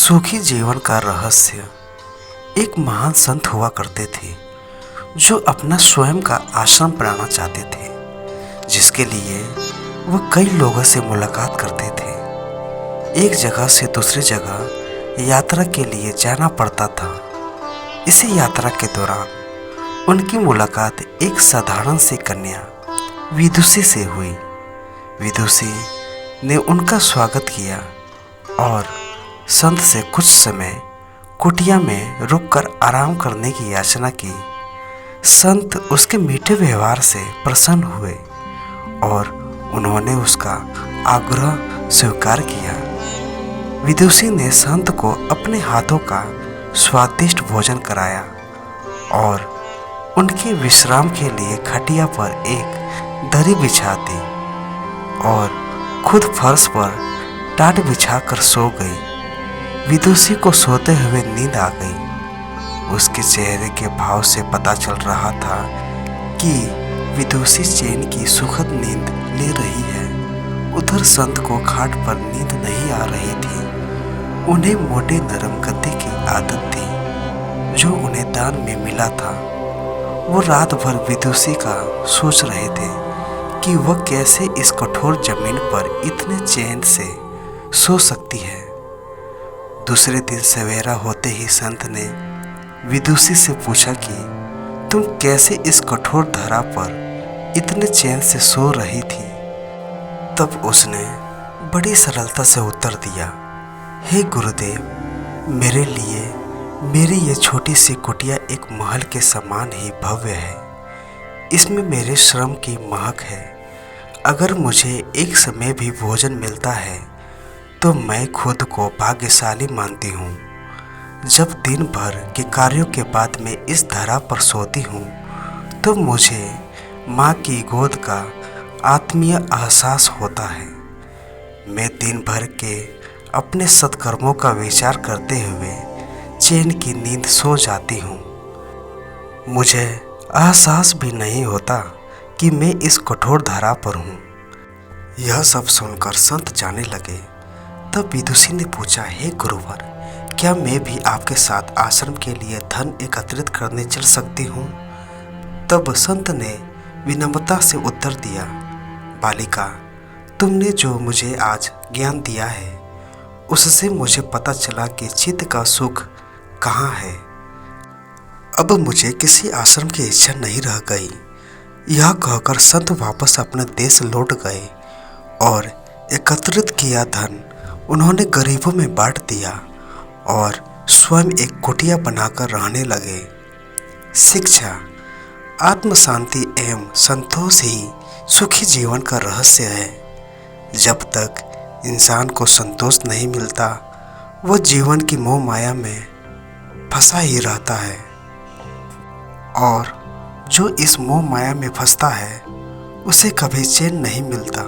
सुखी जीवन का रहस्य। एक महान संत हुआ करते थे जो अपना स्वयं का आश्रम बनाना चाहते थे, जिसके लिए वह कई लोगों से मुलाकात करते थे। एक जगह से दूसरी जगह यात्रा के लिए जाना पड़ता था। इसी यात्रा के दौरान उनकी मुलाकात एक साधारण सी कन्या विदुषी से हुई। विदुषी ने उनका स्वागत किया और संत से कुछ समय कुटिया में रुककर आराम करने की याचना की। संत उसके मीठे व्यवहार से प्रसन्न हुए और उन्होंने उसका आग्रह स्वीकार किया। विदुषी ने संत को अपने हाथों का स्वादिष्ट भोजन कराया और उनके विश्राम के लिए खटिया पर एक दरी बिछा दी और खुद फर्श पर टाट बिछाकर सो गई। विदुषी को सोते हुए नींद आ गई। उसके चेहरे के भाव से पता चल रहा था कि विदुषी चैन की सुखद नींद ले रही है। उधर संत को खाट पर नींद नहीं आ रही थी। उन्हें मोटे नरम गद्दे की आदत थी जो उन्हें दान में मिला था। वो रात भर विदुषी का सोच रहे थे कि वह कैसे इस कठोर जमीन पर इतने चैन से सो सकती है। दूसरे दिन सवेरा होते ही संत ने विदुषी से पूछा कि तुम कैसे इस कठोर धरा पर इतने चैन से सो रही थी। तब उसने बड़ी सरलता से उत्तर दिया, हे गुरुदेव, मेरे लिए मेरी ये छोटी सी कुटिया एक महल के समान ही भव्य है। इसमें मेरे श्रम की महक है। अगर मुझे एक समय भी भोजन मिलता है तो मैं खुद को भाग्यशाली मानती हूँ। जब दिन भर के कार्यों के बाद मैं इस धरा पर सोती हूँ तो मुझे माँ की गोद का आत्मीय एहसास होता है। मैं दिन भर के अपने सत्कर्मों का विचार करते हुए चैन की नींद सो जाती हूँ। मुझे एहसास भी नहीं होता कि मैं इस कठोर धरा पर हूँ। यह सब सुनकर संत जाने लगे। तब विदुषी ने पूछा, हे गुरुवर, क्या मैं भी आपके साथ आश्रम के लिए धन एकत्रित करने चल सकती हूँ? तब संत ने विनम्रता से उत्तर दिया, बालिका, तुमने जो मुझे आज ज्ञान दिया है उससे मुझे पता चला कि चित्त का सुख कहाँ है। अब मुझे किसी आश्रम की इच्छा नहीं रह गई। यह कहकर संत वापस अपने देश लौट गए और एकत्रित किया धन उन्होंने गरीबों में बांट दिया और स्वयं एक कुटिया बनाकर रहने लगे। शिक्षा, आत्म शांति एवं संतोष ही सुखी जीवन का रहस्य है। जब तक इंसान को संतोष नहीं मिलता वह जीवन की मोह माया में फंसा ही रहता है और जो इस मोह माया में फंसता है उसे कभी चैन नहीं मिलता।